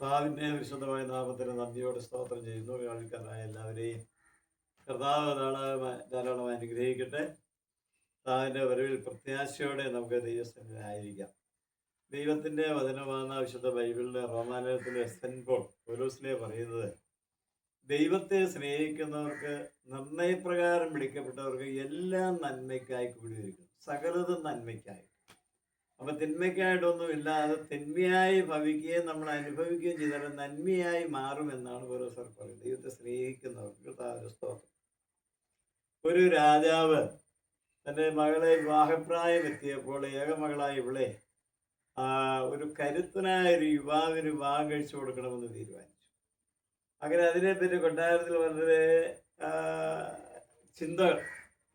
കർത്താവിൻ്റെ വിശുദ്ധമായ നാമത്തിന് നന്ദിയോടെ സ്തോത്രം ചെയ്യുന്നു. കേൾക്കാനായ എല്ലാവരെയും കർത്താവ് ധാരാളമായി അനുഗ്രഹിക്കട്ടെ. കർത്താവിൻ്റെ വരവിൽ പ്രത്യാശയോടെ നമുക്ക് ദൈവസന്നിധിയിലായിരിക്കാം. ദൈവത്തിൻ്റെ വചനമാണ് വിശുദ്ധ ബൈബിളിലെ റോമാലേഖനത്തിലെ സെന്റ് പോൾ പൗലോസിലെ പറയുന്നത്, ദൈവത്തെ സ്നേഹിക്കുന്നവർക്ക് നിർണയപ്രകാരം വിളിക്കപ്പെട്ടവർക്ക് എല്ലാം നന്മയ്ക്കായി കൂടിയിരിക്കും, സകലതും നന്മയ്ക്കായി. അപ്പം തിന്മയ്ക്കായിട്ടൊന്നുമില്ല, അത് തിന്മയായി ഭവിക്കുകയും നമ്മൾ അനുഭവിക്കുകയും ചെയ്താൽ നന്മയായി മാറുമെന്നാണ് പൗലോസ് പറയുന്നത്. ദൈവത്തെ സ്നേഹിക്കുന്നവർക്ക് സ്തോത്രം. ഒരു രാജാവ് തൻ്റെ മകളെ വിവാഹപ്രായം എത്തിയപ്പോൾ ഏകമകളായി ഇവളെ ഒരു കരുത്തനായ ഒരു യുവാവിന് വിവാഹം കഴിച്ചു കൊടുക്കണമെന്ന് തീരുമാനിച്ചു. അങ്ങനെ അതിനെപ്പറ്റി കൊട്ടാരത്തിൽ വളരെ ചിന്തകൾ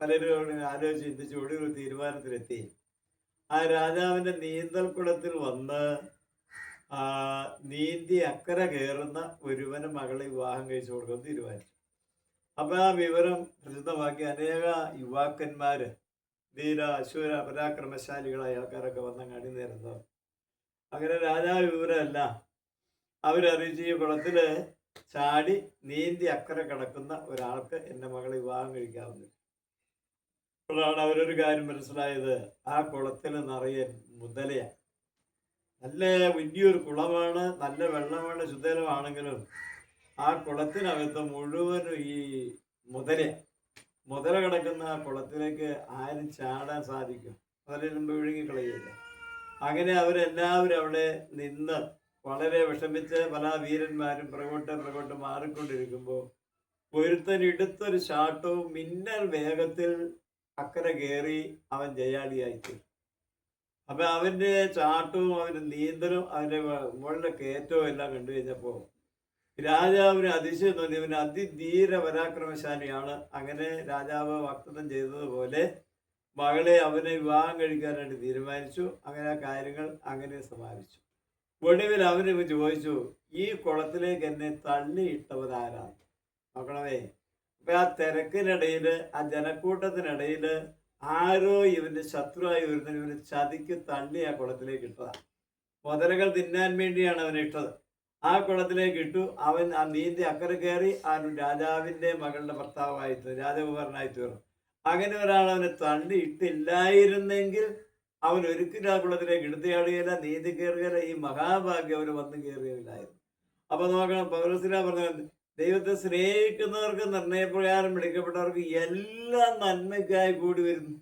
പലരും ആലോചിച്ച് ചിന്തിച്ച് ഒടുവിൽ തീരുമാനത്തിലെത്തി. ആ രാജാവിൻ്റെ നീന്തൽക്കുളത്തിൽ വന്ന് നീന്തി അക്കരെ കയറുന്ന ഒരുവന് മകളെ വിവാഹം കഴിച്ചു കൊടുക്കാൻ തീരുമാനിച്ചു. അപ്പം ആ വിവരം പ്രസിദ്ധമാക്കി അനേക യുവാക്കന്മാർ, ധീര അശൂര പരാക്രമശാലികളായ ആൾക്കാരൊക്കെ വന്ന് അണിനിരന്നു. അങ്ങനെ രാജാവ് വിവരമല്ല അവരറിയിച്ച് ഈ കുളത്തിൽ ചാടി നീന്തി അക്കരെ കിടക്കുന്ന ഒരാൾക്ക് എൻ്റെ മകളെ വിവാഹം കഴിക്കാവുന്നത്. അപ്പോഴാണ് അവരൊരു കാര്യം മനസ്സിലായത്, ആ കുളത്തിൽ നിറയെ മുതലയാണ്. നല്ല വലിയൊരു കുളമാണ്, നല്ല വെള്ളമാണ്, ശുദ്ധജലമാണെങ്കിലും ആ കുളത്തിനകത്ത് മുഴുവനും ഈ മുതല കിടക്കുന്ന ആ കുളത്തിലേക്ക് ആരും ചാടാൻ സാധിക്കും? മുതലയിൽ മുമ്പ് വിഴുങ്ങിക്കളയില്ല. അങ്ങനെ അവരെല്ലാവരും അവിടെ നിന്ന് വളരെ വിഷമിച്ച് പല വീരന്മാരും പുറകോട്ട് മാറിക്കൊണ്ടിരിക്കുമ്പോൾ ഒരുത്തൻ എടുത്തൊരു ചാട്ടവും മിന്നൽ വേഗത്തിൽ അക്കരെ കയറി അവൻ ജയാളിയായിത്തീരും. അപ്പം അവൻ്റെ ചാട്ടവും അവൻ്റെ നീന്തലും അവൻ്റെ മുകളിലെ കയറ്റവും എല്ലാം കണ്ടു കഴിഞ്ഞപ്പോൾ രാജാവിന് അതിശയം തോന്നി. ഇവന് അതിധീര പരാക്രമശാലിയാണ്. അങ്ങനെ രാജാവ് വാഗ്ദത്തം ചെയ്തതുപോലെ മകളെ അവനെ വിവാഹം കഴിക്കാനായിട്ട് തീരുമാനിച്ചു. അങ്ങനെ ആ കാര്യങ്ങൾ അങ്ങനെ സമാപിച്ചു. ഒടുവിൽ അവന് ചോദിച്ചു, ഈ കുളത്തിലേക്ക് എന്നെ തള്ളിയിട്ടവരാരാണ്? നോക്കണമേ. അപ്പൊ ആ തിരക്കിനിടയിൽ, ആ ജനക്കൂട്ടത്തിനിടയിൽ ആരോ ഇവന്റെ ശത്രുവായി വരുന്ന ഇവന് ചതിക്ക് തള്ളി ആ കുളത്തിലേക്ക് ഇട്ടതാണ്. മുതലകൾ തിന്നാൻ വേണ്ടിയാണ് അവനെ ഇട്ടത്. ആ കുളത്തിലേക്ക് ഇട്ടു. അവൻ ആ നീന്തി അക്കരെ കയറി ആ രാജാവിന്റെ മകളുടെ ഭർത്താവായി തീർന്നു, രാജകുമാരനായി തീർന്നു. അങ്ങനെ ഒരാൾ അവനെ തള്ളി ഇട്ടില്ലായിരുന്നെങ്കിൽ അവൻ ഒരിക്കലും ആ കുളത്തിലേക്ക് എടുത്തുചാടുകയില്ല, നീന്തി കയറുകയില്ല, ഈ മഹാഭാഗ്യം അവന് വന്ന് കയറുകയില്ലായിരുന്നു. അപ്പൊ നോക്കണം, പൗലോസിലാ പറഞ്ഞത്, ദൈവത്തെ സ്നേഹിക്കുന്നവർക്ക് നിർണയപ്രകാരം വിളിക്കപ്പെട്ടവർക്ക് എല്ലാം നന്മയ്ക്കായി കൂടി വരുന്നു.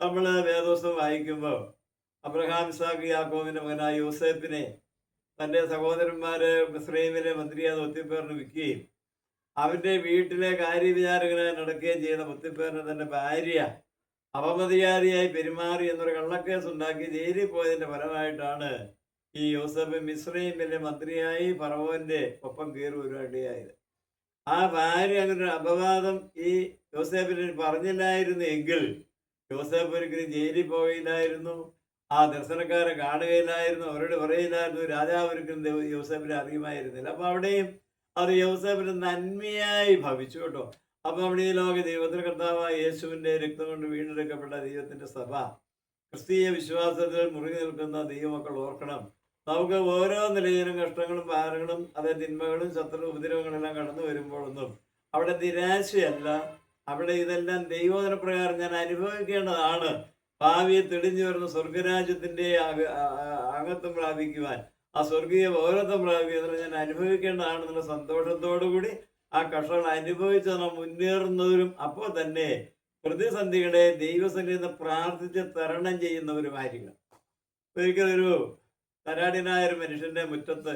നമ്മൾ വേദോസ്തം വായിക്കുമ്പോൾ അബ്രഹാം, ഇസാഖ്, യാക്കോബിന്റെ മകനായ യോസേപ്പിനെ തൻ്റെ സഹോദരന്മാര് മിസ്രയീമിലെ മന്ത്രിയായ ഒത്തിപ്പേറിന് വിൽക്കുകയും അവന്റെ വീട്ടിലെ കാര്യവിചാരകനായി നടക്കുകയും ചെയ്യുന്ന ഒത്തിപ്പേറിന് തന്റെ ഭാര്യ അപമതിയാരിയായി പെരുമാറി എന്നൊരു കള്ളക്കേസ് ഉണ്ടാക്കി ജയിലിൽ പോയതിന്റെ ഫലമായിട്ടാണ് ഈ യോസേപ്പ് മിസ്രയീമിലെ മന്ത്രിയായി ഫറവോന്റെ ഒപ്പം കയറി വരുവാനിടയായത്. ആ ഭാര്യ അങ്ങനെ ഒരു അപവാദം ഈ യോസേപ്പിന് പറഞ്ഞില്ലായിരുന്നു എങ്കിൽ യോസേപ്പ് ഒരിക്കലും ജയിലിൽ പോകയില്ലായിരുന്നു, ആ ദർശനക്കാരെ കാണുകയില്ലായിരുന്നു, അവരോട് പറയില്ലായിരുന്നു, രാജാവ് ഒരിക്കലും യോസേപ്പിനെ അറിയുമായിരുന്നില്ല. അപ്പൊ അവിടെയും അത് യോസേപ്പിന് നന്മയായി ഭവിച്ചു കേട്ടോ. അപ്പൊ അവിടെ ഈ ലോക ദൈവത്തിന് കർത്താവായ യേശുവിന്റെ രക്തം കൊണ്ട് വീണ്ടെടുക്കപ്പെട്ട ദൈവത്തിന്റെ സഭ, ക്രിസ്തീയ വിശ്വാസത്തിൽ മുറുകി നിൽക്കുന്ന ദൈവമക്കൾ ഓർക്കണം, നമുക്ക് ഓരോ നിലയിലും കഷ്ടങ്ങളും ഭാരങ്ങളും, അതായത് തിന്മകളും ശത്രു ഉപദ്രവങ്ങളെല്ലാം കടന്നു വരുമ്പോഴൊന്നും അവിടെ നിരാശയല്ല. അവിടെ ഇതെല്ലാം ദൈവോധന പ്രകാരം ഞാൻ അനുഭവിക്കേണ്ടതാണ്. ഭാവിയെ തെളിഞ്ഞു വരുന്ന സ്വർഗരാജ്യത്തിന്റെ അംഗത്വം പ്രാപിക്കുവാൻ, ആ സ്വർഗീയ പൗരത്വം പ്രാപിക്കുന്നതിന് ഞാൻ അനുഭവിക്കേണ്ടതാണെന്നുള്ള സന്തോഷത്തോടു കൂടി ആ കഷ്ടങ്ങൾ അനുഭവിച്ച് നമ്മൾ മുന്നേറുന്നവരും അപ്പോൾ തന്നെ പ്രതിസന്ധികളെ ദൈവസന്നിധിയിൽ പ്രാർത്ഥിച്ച് തരണം ചെയ്യുന്നവരുമായിരിക്കണം. ഒരിക്കലൊരു ധനാഢ്യനായ ഒരു മനുഷ്യന്റെ മുറ്റത്ത്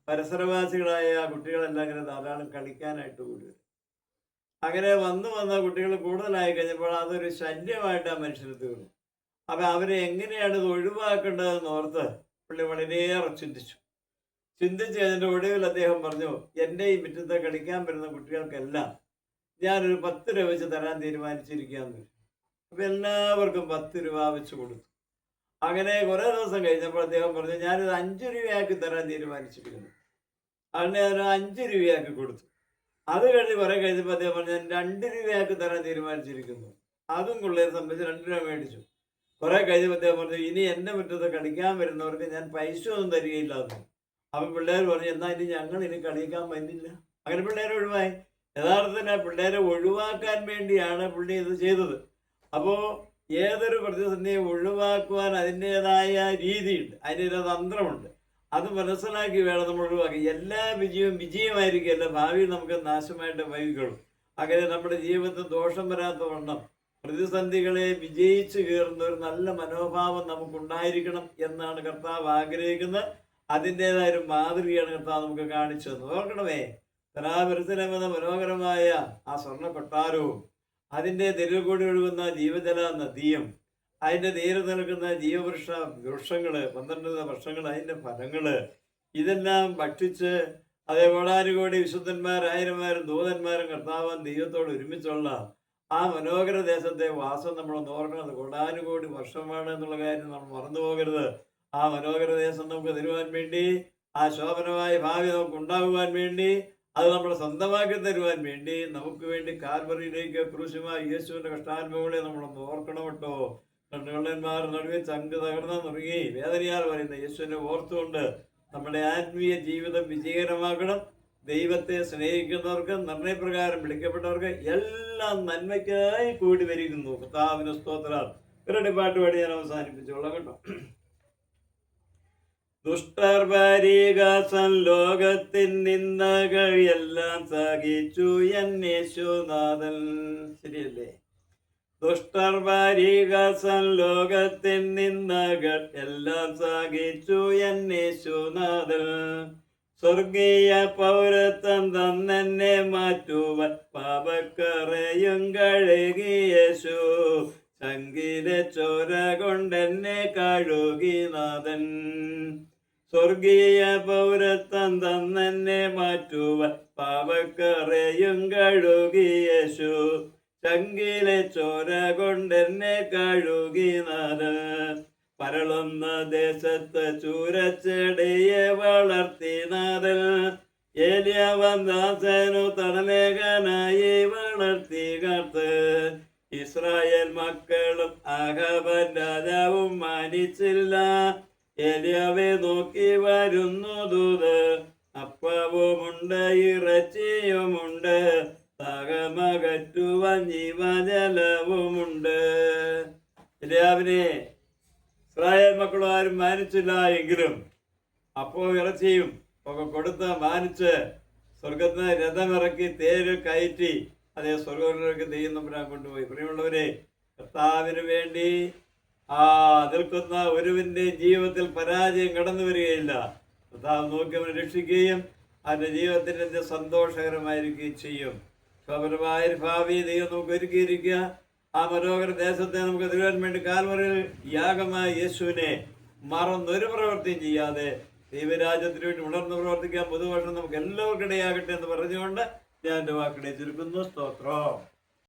പരിസരവാസികളായ കുട്ടികളെല്ലാം ഇങ്ങനെ ധാരാളം കളിക്കാനായിട്ട് കൂടി വരും. അങ്ങനെ വന്ന കുട്ടികൾ കൂടുതലായി കഴിഞ്ഞപ്പോൾ അതൊരു ശല്യമായിട്ട് ആ മനുഷ്യന് തീർന്നു. അപ്പൊ അവരെ എങ്ങനെയാണ് ഇത് ഒഴിവാക്കേണ്ടതെന്ന് ഓർത്ത് പുള്ളി വളരെയേറെ ചിന്തിച്ച് അതിൻ്റെ ഒടുവിൽ അദ്ദേഹം പറഞ്ഞു, എൻ്റെ ഈ മുറ്റത്ത് കളിക്കാൻ വരുന്ന കുട്ടികൾക്കെല്ലാം ഞാനൊരു 10 രൂപ വെച്ച് തരാൻ തീരുമാനിച്ചിരിക്കുകയെന്ന്. അപ്പൊ എല്ലാവർക്കും 10 രൂപ വെച്ച് കൊടുത്തു. അങ്ങനെ കുറെ ദിവസം കഴിഞ്ഞപ്പോൾ അദ്ദേഹം പറഞ്ഞു, ഞാനിത് 5 രൂപയാക്കി തരാൻ തീരുമാനിച്ചിരിക്കുന്നു. അങ്ങനെ അതിന് 5 രൂപയാക്കി കൊടുത്തു. അത് കഴിഞ്ഞ് കുറെ കഴിഞ്ഞപ്പോൾ അദ്ദേഹം പറഞ്ഞു, ഞാൻ 2 രൂപയാക്കി തരാൻ തീരുമാനിച്ചിരിക്കുന്നു. അതും കൊള്ളയെ സംബന്ധിച്ച് 2 രൂപ മേടിച്ചു. കുറെ കഴിഞ്ഞപ്പോൾ അദ്ദേഹം പറഞ്ഞു, ഇനി എൻ്റെ മുറ്റത്ത് കളിക്കാൻ വരുന്നവർക്ക് ഞാൻ പൈസ ഒന്നും തരികയില്ല എന്ന്. അപ്പം പിള്ളേർ പറഞ്ഞു, എന്നാൽ ഇനി ഞങ്ങൾ ഇനി കളിക്കാൻ പറ്റില്ല. അങ്ങനെ പിള്ളേരെ ഒഴിവായി. യഥാർത്ഥത്തിൽ ആ പിള്ളേരെ ഒഴിവാക്കാൻ വേണ്ടിയാണ് പുള്ളി ഇത് ചെയ്തത്. അപ്പോൾ ഏതൊരു പ്രതിസന്ധിയെ ഒഴിവാക്കുവാൻ അതിൻ്റെതായ രീതിയുണ്ട്, അതിൻ്റെ തന്ത്രമുണ്ട്. അത് മനസ്സിലാക്കി വേണം നമ്മൾ ഒഴിവാക്കി. എല്ലാ വിജയവും വിജയമായിരിക്കില്ല, ഭാവിയിൽ നമുക്ക് നാശമായിട്ട് വൈകുള്ളൂ. അങ്ങനെ നമ്മുടെ ജീവിതത്തിൽ ദോഷം വരാത്ത വണ്ണം പ്രതിസന്ധികളെ വിജയിച്ചു കയറുന്ന ഒരു നല്ല മനോഭാവം നമുക്കുണ്ടായിരിക്കണം എന്നാണ് കർത്താവ് ആഗ്രഹിക്കുന്നത്. അതിൻ്റെതായ ഒരു മാതൃകയാണ് കർത്താവ് നമുക്ക് കാണിച്ചു തന്നത്. ഓർക്കണമേ, തരാപുരത്തിലെന്ന മനോഹരമായ ആ സ്വർണ്ണ കൊട്ടാരവും അതിൻ്റെ തെരുവ് കൂടി ഒഴുകുന്ന ജീവജല നദിയും അതിൻ്റെ നീര് നിൽക്കുന്ന വൃക്ഷങ്ങൾ 12 വർഷങ്ങൾ അതിൻ്റെ ഫലങ്ങൾ ഇതെല്ലാം ഭക്ഷിച്ച് അതേ കോടാനുകോടി വിശുദ്ധന്മാർ, ആയിരന്മാരും ദൂതന്മാരും കർത്താവൻ ദൈവത്തോട് ഒരുമിച്ചുള്ള ആ മനോഹര ദേശത്തെ വാസം നമ്മളൊന്ന് ഓർക്കണം. കോടാനുകോടി വർഷമാണ് എന്നുള്ള കാര്യം നമ്മൾ മറന്നു പോകരുത്. ആ മനോഹര ദേശം നമുക്ക് തരുവാൻ വേണ്ടി, ആ ശോഭനമായ ഭാവി നമുക്ക് ഉണ്ടാകുവാൻ വേണ്ടി, അത് നമ്മൾ സ്വന്തമാക്കി തരുവാൻ വേണ്ടി നമുക്ക് വേണ്ടി കാൽവറിയിലേക്ക് ക്രൂശുമായ യേശുവിൻ്റെ കഷ്ടാനുഭവങ്ങളെ നമ്മളൊന്ന് ഓർക്കണം കേട്ടോ. കണ്ണുകള്ളന്മാർ നടുവിൽ ചങ്ക് തകർന്ന് നുറുങ്ങി വേദനയാൽ പറയുന്ന യേശുവിനെ ഓർത്തുകൊണ്ട് നമ്മുടെ ആത്മീയ ജീവിതം വിജയകരമാക്കണം. ദൈവത്തെ സ്നേഹിക്കുന്നവർക്ക്, നിർണയപ്രകാരം വിളിക്കപ്പെട്ടവർക്ക് എല്ലാം നന്മയ്ക്കായി കൂടി വരിക്കുന്നു. കർത്താവിന് സ്തോത്രം. ഇവരുടെ പാട്ട് പാടി ഞാൻ അവസാനിപ്പിച്ചോളാം കേട്ടോ. ദുഷ്ടർ പരിഹാസം ലോകത്തിൻ നിന്ദകൾ എല്ലാം സഹിച്ചു എൻ യേശുനാഥൻ. ശരിയല്ലേ? ദുഷ്ടർ പരിഹാസം ലോകത്തിൻ നിന്ദകൾ എല്ലാം സഹിച്ചു എൻ യേശുനാഥൻ. സ്വർഗീയ പൗരത്വം തന്നെ മാറ്റുവാൻ പാപക്കറയും കഴുകി യേശു. ചങ്കിലെ ചോര കൊണ്ടെന്നെ കഴുകി നാഥൻ. സ്വർഗീയ പൗരത്വം തന്നെ മാറ്റുവാൻ പാപക്കറയും കഴുകി യേശു. ചങ്കിലെ ചോര കൊണ്ടെന്നെ കഴുകി നാഥൻ. പരളുന്ന ദേശത്ത് ചൂരച്ചെടിയെ വളർത്തി നാഥൻ. ഏലിയാവൻ ദാസനു തണലേഖനായി വളർത്തി കാത്ത്. ഇസ്രായേൽ മക്കളും ആഹാബൻ രാജാവും മാനിച്ചില്ല. ഏലിയാവെ നോക്കി വരുന്നു ദൂത്. അപ്പവുമുണ്ട് ഇറച്ചിയുമുണ്ട്. ദാഹമകറ്റുവാൻ ജീവജലവുമുണ്ട്. ഏലിയാവിനെ ഇസ്രായേൽ മക്കളും ആരും മാനിച്ചില്ല എങ്കിലും അപ്പോൾ ഇറച്ചിയും ഒക്കെ കൊടുത്ത് മാനിച്ച് സ്വർഗത്തിന് രഥമിറക്കി തേര് കയറ്റി അതേ സ്വർഗത്തിലേക്ക് ദൈവം നമ്പരാൻ കൊണ്ടുപോയി. പ്രിയമുള്ളവരെ, കർത്താവിന് വേണ്ടി നിൽക്കുന്ന ഒരുവിൻ്റെ ജീവിതത്തിൽ പരാജയം കടന്നു വരികയില്ല. കർത്താവ് നോക്കി അവനെ രക്ഷിക്കുകയും അവൻ്റെ ജീവിതത്തിൻ്റെ സന്തോഷകരമായിരിക്കുകയും ചെയ്യും. ശോഭനമായ ഭാവി ദൈവം നമുക്ക് ഒരുക്കിയിരിക്കുക. ആ മനോഹര ദേശത്തെ നമുക്ക് തരുവാൻ വേണ്ടി കാൽവറിയിൽ യാഗമായ യേശുവിനെ മറന്നൊരു പ്രവൃത്തിയും ചെയ്യാതെ ദൈവരാജ്യത്തിന് വേണ്ടി ഉണർന്ന് പ്രവർത്തിക്കാൻ പുതുവർഷം നമുക്ക് എല്ലാവർക്കും ഇടയാകട്ടെ എന്ന് പറഞ്ഞുകൊണ്ട് ഞാൻ എൻ്റെ വാക്കിനെ ചുരുക്കുന്നു. സ്തോത്രം.